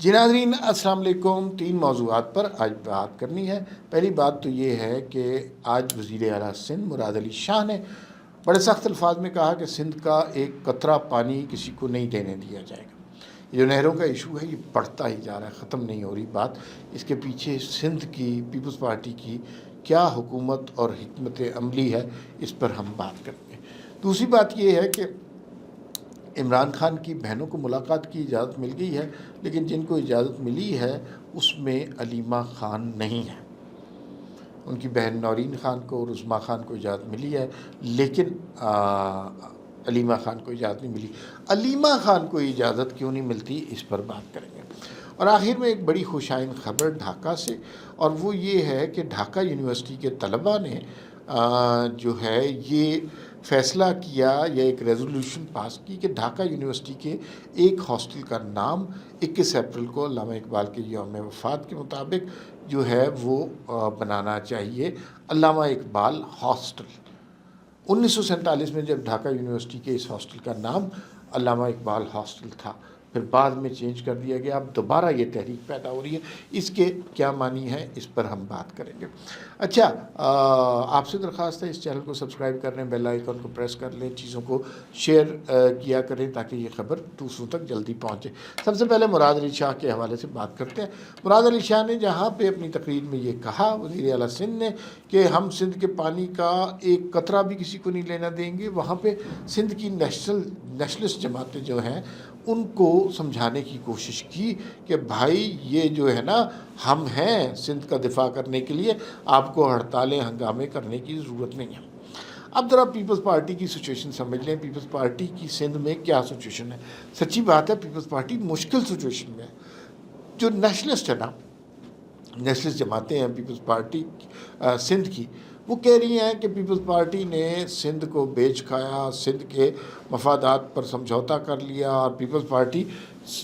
جی ناظرین السلام علیکم۔ 3 موضوعات پر آج بات کرنی ہے۔ پہلی بات تو یہ ہے کہ آج وزیر اعلیٰ سندھ مراد علی شاہ نے بڑے سخت الفاظ میں کہا کہ سندھ کا ایک قطرہ پانی کسی کو نہیں دینے دیا جائے گا۔ یہ جو نہروں کا ایشو ہے یہ بڑھتا ہی جا رہا ہے، ختم نہیں ہو رہی بات۔ اس کے پیچھے سندھ کی پیپلز پارٹی کی کیا حکومت اور حکمت عملی ہے، اس پر ہم بات کریں گے۔ دوسری بات یہ ہے کہ عمران خان کی بہنوں کو ملاقات کی اجازت مل گئی ہے، لیکن جن کو اجازت ملی ہے اس میں علیمہ خان نہیں ہے۔ ان کی بہن نورین خان کو اور عظمیٰ خان کو اجازت ملی ہے، لیکن علیمہ خان کو اجازت نہیں ملی۔ علیمہ خان کو اجازت کیوں نہیں ملتی، اس پر بات کریں گے۔ اور آخر میں ایک بڑی خوشائن خبر ڈھاکہ سے، اور وہ یہ ہے کہ ڈھاکہ یونیورسٹی کے طلباء نے جو ہے یہ فیصلہ کیا یا ایک ریزولوشن پاس کی کہ ڈھاکہ یونیورسٹی کے ایک ہاسٹل کا نام 21 اپریل کو علامہ اقبال کے یوم وفات کے مطابق جو ہے وہ بنانا چاہیے، علامہ اقبال ہاسٹل۔ 1947 میں جب ڈھاکہ یونیورسٹی کے اس ہاسٹل کا نام علامہ اقبال ہاسٹل تھا، پھر بعد میں چینج کر دیا گیا، اب دوبارہ یہ تحریک پیدا ہو رہی ہے۔ اس کے کیا معنی ہے، اس پر ہم بات کریں گے۔ اچھا، آپ سے درخواست ہے اس چینل کو سبسکرائب کر لیں، بیل آئیکن کو پریس کر لیں، چیزوں کو شیئر کیا کریں تاکہ یہ خبر دوسروں تک جلدی پہنچے۔ سب سے پہلے مراد علی شاہ کے حوالے سے بات کرتے ہیں۔ مراد علی شاہ نے جہاں پہ اپنی تقریر میں یہ کہا، وزیر اعلیٰ سندھ نے، کہ ہم سندھ کے پانی کا ایک قطرہ بھی کسی کو نہیں لینا دیں گے، وہاں پہ سندھ کی نیشنلسٹ جماعتیں جو ہیں ان کو سمجھانے کی کوشش کی کہ بھائی یہ جو ہے نا، ہم ہیں سندھ کا دفاع کرنے کے لیے، آپ کو ہڑتالیں ہنگامے کرنے کی ضرورت نہیں ہے۔ اب ذرا پیپلز پارٹی کی سچویشن سمجھ لیں۔ پیپلز پارٹی کی سندھ میں کیا سچویشن ہے؟ سچی بات ہے، پیپلز پارٹی مشکل سچویشن میں ہے۔ جو نیشنلسٹ ہے نا، نیشنلسٹ جماعتیں ہیں پیپلز پارٹی سندھ کی، وہ کہہ رہی ہیں کہ پیپلز پارٹی نے سندھ کو بیچ کھایا، سندھ کے مفادات پر سمجھوتا کر لیا، اور پیپلز پارٹی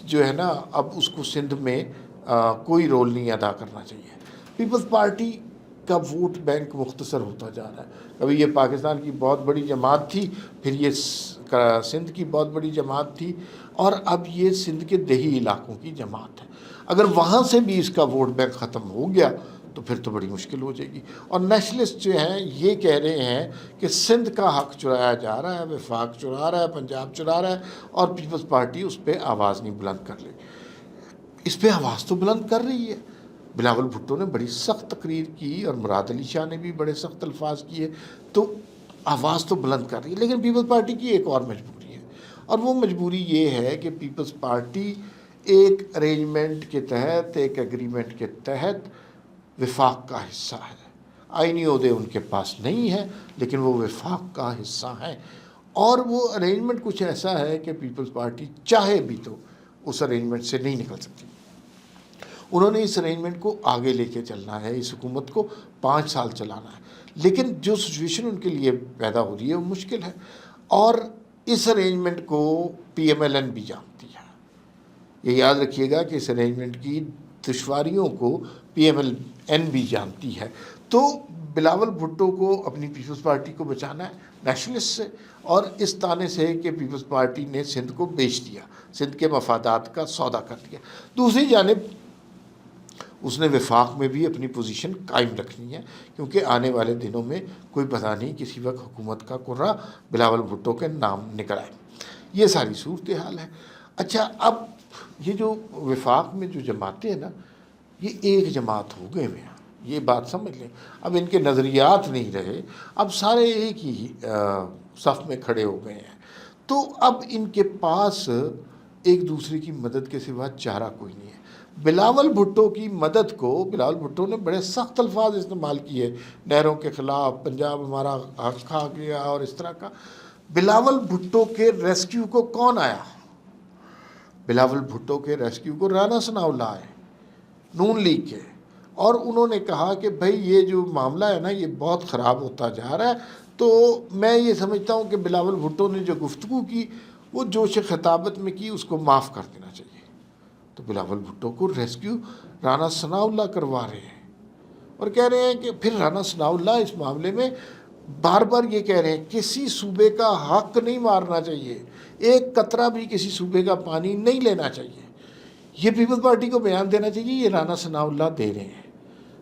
جو ہے نا اب اس کو سندھ میں کوئی رول نہیں ادا کرنا چاہیے۔ پیپلز پارٹی کا ووٹ بینک مختصر ہوتا جا رہا ہے۔ کبھی یہ پاکستان کی بہت بڑی جماعت تھی، پھر یہ سندھ کی بہت بڑی جماعت تھی، اور اب یہ سندھ کے دیہی علاقوں کی جماعت ہے۔ اگر وہاں سے بھی اس کا ووٹ بینک ختم ہو گیا تو پھر تو بڑی مشکل ہو جائے گی۔ اور نیشنلسٹ جو ہیں یہ کہہ رہے ہیں کہ سندھ کا حق چرایا جا رہا ہے، وفاق چرا رہا ہے، پنجاب چرا رہا ہے، اور پیپلز پارٹی اس پہ آواز نہیں بلند کر رہی۔ اس پہ آواز تو بلند کر رہی ہے۔ بلاول بھٹو نے بڑی سخت تقریر کی، اور مراد علی شاہ نے بھی بڑے سخت الفاظ کیے، تو آواز تو بلند کر رہی ہے۔ لیکن پیپلز پارٹی کی ایک اور مجبوری ہے، اور وہ مجبوری یہ ہے کہ پیپلز پارٹی ایک ارینجمنٹ کے تحت، ایک ایگریمنٹ کے تحت وفاق کا حصہ ہے۔ آئینی عہدے ان کے پاس نہیں ہیں، لیکن وہ وفاق کا حصہ ہیں، اور وہ ارینجمنٹ کچھ ایسا ہے کہ پیپلز پارٹی چاہے بھی تو اس ارینجمنٹ سے نہیں نکل سکتی۔ انہوں نے اس ارینجمنٹ کو آگے لے کے چلنا ہے، اس حکومت کو 5 سال چلانا ہے، لیکن جو سچویشن ان کے لیے پیدا ہو رہی ہے وہ مشکل ہے، اور اس ارینجمنٹ کو پی ایم ایل این بھی جانتی ہے۔ یہ یاد رکھیے گا کہ اس ارینجمنٹ کی دشواریوں کو پی ایم ایل این بھی جانتی ہے۔ تو بلاول بھٹو کو اپنی پیپلز پارٹی کو بچانا ہے نیشنلسٹ سے، اور اس طانے سے کہ پیپلز پارٹی نے سندھ کو بیچ دیا، سندھ کے مفادات کا سودا کر دیا۔ دوسری جانب اس نے وفاق میں بھی اپنی پوزیشن قائم رکھنی ہے، کیونکہ آنے والے دنوں میں کوئی پتہ نہیں کسی وقت حکومت کا کرہ بلاول بھٹو کے نام نکل آئے۔ یہ ساری صورتحال ہے۔ اچھا، اب یہ جو وفاق میں جو جماعتیں ہیں نا، یہ ایک جماعت ہو گئے ہوئے ہیں، یہ بات سمجھ لیں۔ اب ان کے نظریات نہیں رہے، اب سارے ایک ہی صف میں کھڑے ہو گئے ہیں، تو اب ان کے پاس ایک دوسرے کی مدد کے سوا چارہ کوئی نہیں ہے۔ بلاول بھٹو کی مدد کو بلاول بھٹو نے بڑے سخت الفاظ استعمال کیے نہروں کے خلاف، پنجاب ہمارا حق کھا گیا اور اس طرح کا۔ بلاول بھٹو کے ریسکیو کو کون آیا؟ بلاول بھٹو کے ریسکیو کو رانا ثناء اللہ آئے، نون لیگ کے، اور انہوں نے کہا کہ بھائی یہ جو معاملہ ہے نا یہ بہت خراب ہوتا جا رہا ہے، تو میں یہ سمجھتا ہوں کہ بلاول بھٹو نے جو گفتگو کی وہ جوش خطابت میں کی، اس کو معاف کر دینا چاہیے۔ تو بلاول بھٹو کو ریسکیو رانا ثناء اللہ کروا رہے ہیں، اور کہہ رہے ہیں کہ پھر رانا ثناء اللہ اس معاملے میں بار بار یہ کہہ رہے ہیں کسی صوبے کا حق نہیں مارنا چاہیے، ایک قطرہ بھی کسی صوبے کا پانی نہیں لینا چاہیے۔ یہ پیپلز پارٹی کو بیان دینا چاہیے، یہ رانا ثناء اللہ دے رہے ہیں۔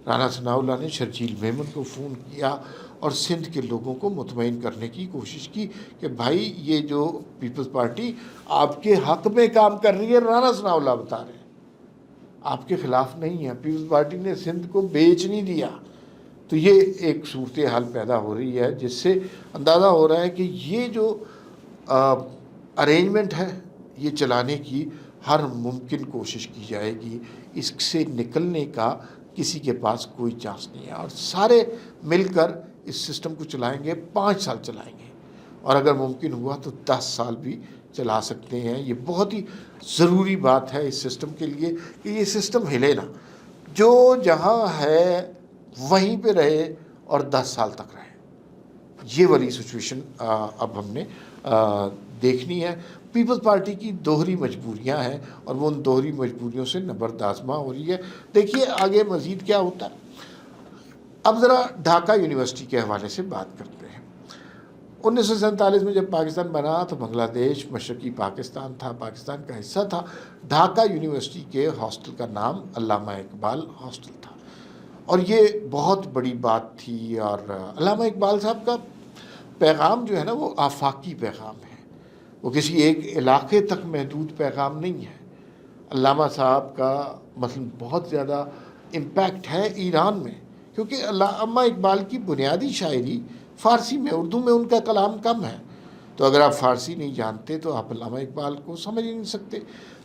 رانا ثناء اللہ نے شرجیل میمن کو فون کیا اور سندھ کے لوگوں کو مطمئن کرنے کی کوشش کی کہ بھائی یہ جو پیپلز پارٹی آپ کے حق میں کام کر رہی ہے، رانا ثناء اللہ بتا رہے ہیں، آپ کے خلاف نہیں ہے، پیپلز پارٹی نے سندھ کو بیچ نہیں دیا۔ تو یہ ایک صورتحال پیدا ہو رہی ہے جس سے اندازہ ہو رہا ہے کہ یہ جو ارینجمنٹ ہے یہ چلانے کی ہر ممکن کوشش کی جائے گی، اس سے نکلنے کا کسی کے پاس کوئی چانس نہیں ہے، اور سارے مل کر اس سسٹم کو چلائیں گے، 5 سال چلائیں گے، اور اگر ممکن ہوا تو 10 سال بھی چلا سکتے ہیں۔ یہ بہت ہی ضروری بات ہے اس سسٹم کے لیے کہ یہ سسٹم ہلے نہ، جو جہاں ہے وہیں پہ رہے اور 10 سال تک رہے۔ یہ والی سچویشن اب ہم نے دیکھنی ہے۔ پیپلز پارٹی کی دوہری مجبوریاں ہیں اور وہ ان دوہری مجبوریوں سے نبردآزما ہو رہی ہے۔ دیکھیے آگے مزید کیا ہوتا ہے۔ اب ذرا ڈھاکہ یونیورسٹی کے حوالے سے بات کرتے ہیں۔ 1947 میں جب پاکستان بنا تو بنگلہ دیش مشرقی پاکستان تھا، پاکستان کا حصہ تھا۔ ڈھاکہ یونیورسٹی کے ہاسٹل کا نام علامہ اقبال ہاسٹل تھا، اور یہ بہت بڑی بات تھی۔ اور علامہ اقبال صاحب کا پیغام جو ہے نا وہ آفاقی پیغام ہے، وہ کسی ایک علاقے تک محدود پیغام نہیں ہے۔ علامہ صاحب کا مثلا بہت زیادہ امپیکٹ ہے ایران میں، کیونکہ علامہ اقبال کی بنیادی شاعری فارسی میں، اردو میں ان کا کلام کم ہے، تو اگر آپ فارسی نہیں جانتے تو آپ علامہ اقبال کو سمجھ ہی نہیں سکتے۔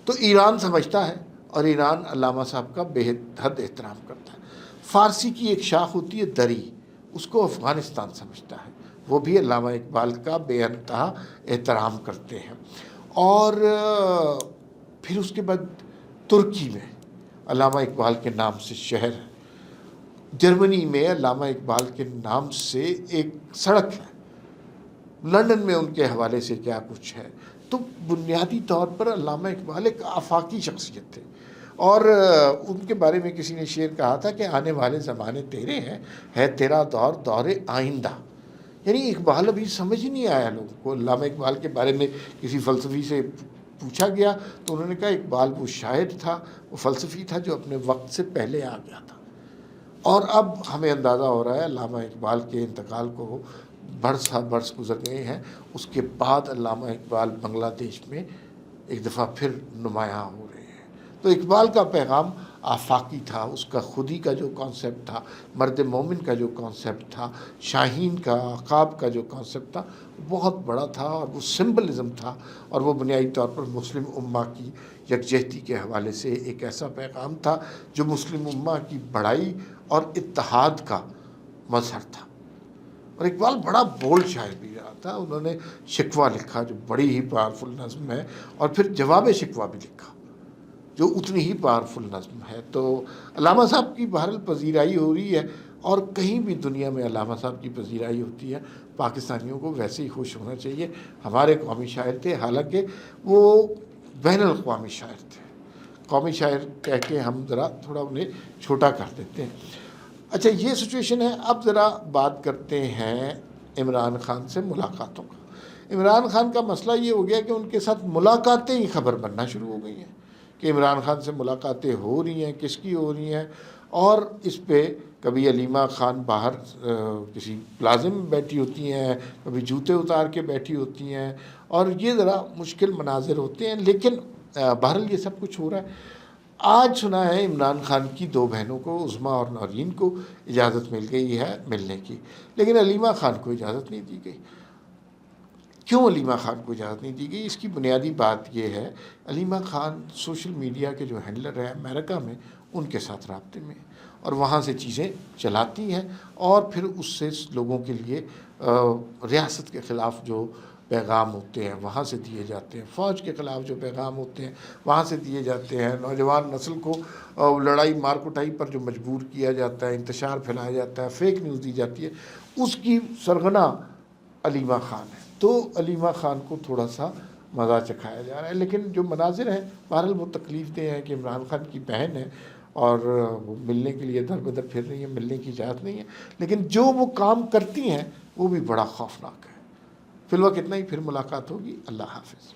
تو ایران سمجھتا ہے اور ایران علامہ صاحب کا بے حد احترام کرتا ہے۔ فارسی کی ایک شاخ ہوتی ہے دری، اس کو افغانستان سمجھتا ہے، وہ بھی علامہ اقبال کا بے انتہا احترام کرتے ہیں۔ اور پھر اس کے بعد ترکی میں علامہ اقبال کے نام سے شہر ہے، جرمنی میں علامہ اقبال کے نام سے ایک سڑک ہے، لندن میں ان کے حوالے سے کیا کچھ ہے۔ تو بنیادی طور پر علامہ اقبال ایک آفاقی شخصیت تھے، اور ان کے بارے میں کسی نے شعر کہا تھا کہ آنے والے زمانے تیرے ہیں، ہے تیرا دور دور آئندہ۔ یعنی اقبال ابھی سمجھ نہیں آیا لوگوں کو۔ علامہ اقبال کے بارے میں کسی فلسفی سے پوچھا گیا تو انہوں نے کہا اقبال وہ شاعر تھا، وہ فلسفی تھا جو اپنے وقت سے پہلے آ گیا تھا۔ اور اب ہمیں اندازہ ہو رہا ہے علامہ اقبال کے انتقال کو برس گزر گئے ہیں، اس کے بعد علامہ اقبال بنگلہ دیش میں ایک دفعہ پھر نمایاں ہو رہے ہیں۔ تو اقبال کا پیغام آفاقی تھا، اس کا خودی کا جو کانسیپٹ تھا، مرد مومن کا جو کانسیپٹ تھا، شاہین کا، عقاب کا جو کانسیپٹ تھا، بہت بڑا تھا، اور وہ سمبلزم تھا، اور وہ بنیادی طور پر مسلم امہ کی یکجہتی کے حوالے سے ایک ایسا پیغام تھا جو مسلم امہ کی بڑائی اور اتحاد کا مظہر تھا۔ اور اقبال بڑا بولڈ شاعر بھی رہا تھا۔ انہوں نے شکوہ لکھا جو بڑی ہی پاورفل نظم ہے، اور پھر جواب شکوہ بھی لکھا جو اتنی ہی پاورفل نظم ہے۔ تو علامہ صاحب کی بہرحال پذیرائی ہو رہی ہے، اور کہیں بھی دنیا میں علامہ صاحب کی پذیرائی ہوتی ہے پاکستانیوں کو ویسے ہی خوش ہونا چاہیے۔ ہمارے قومی شاعر تھے، حالانکہ وہ بین الاقوامی شاعر تھے، قومی شاعر کہہ کے ہم ذرا تھوڑا انہیں چھوٹا کر دیتے ہیں۔ اچھا یہ سچویشن ہے۔ اب ذرا بات کرتے ہیں عمران خان سے ملاقاتوں کا۔ عمران خان کا مسئلہ یہ ہو گیا کہ ان کے ساتھ ملاقاتیں ہی خبر بننا شروع ہو گئی ہیں کہ عمران خان سے ملاقاتیں ہو رہی ہیں، کس کی ہو رہی ہیں، اور اس پہ کبھی علیمہ خان باہر کسی پلازے میں بیٹھی ہوتی ہیں، کبھی جوتے اتار کے بیٹھی ہوتی ہیں، اور یہ ذرا مشکل مناظر ہوتے ہیں، لیکن بہرحال یہ سب کچھ ہو رہا ہے۔ آج سنا ہے عمران خان کی 2 بہنوں کو، عظمیٰ اور نورین کو اجازت مل گئی ہے ملنے کی، لیکن علیمہ خان کو اجازت نہیں دی گئی۔ کیوں علیمہ خان کو اجازت نہیں دی گئی؟ اس کی بنیادی بات یہ ہے، علیمہ خان سوشل میڈیا کے جو ہینڈلر ہیں امریکہ میں، ان کے ساتھ رابطے میں، اور وہاں سے چیزیں چلاتی ہیں، اور پھر اس سے لوگوں کے لیے ریاست کے خلاف جو پیغام ہوتے ہیں وہاں سے دیے جاتے ہیں، فوج کے خلاف جو پیغام ہوتے ہیں وہاں سے دیے جاتے ہیں، نوجوان نسل کو لڑائی مار کٹائی پر جو مجبور کیا جاتا ہے، انتشار پھیلایا جاتا ہے، فیک نیوز دی جاتی ہے، اس کی سرغنہ علیمہ خان ہے۔ تو علیمہ خان کو تھوڑا سا مزہ چکھایا جا رہا ہے، لیکن جو مناظر ہیں بہرحال وہ تکلیف دہ ہیں کہ عمران خان کی بہن ہے اور وہ ملنے کے لیے در بدر پھر رہی ہیں، ملنے کی اجازت نہیں ہے، لیکن جو وہ کام کرتی ہیں وہ بھی بڑا خوفناک ہے۔ فی الوقت اتنا ہی، پھر ملاقات ہوگی۔ اللہ حافظ۔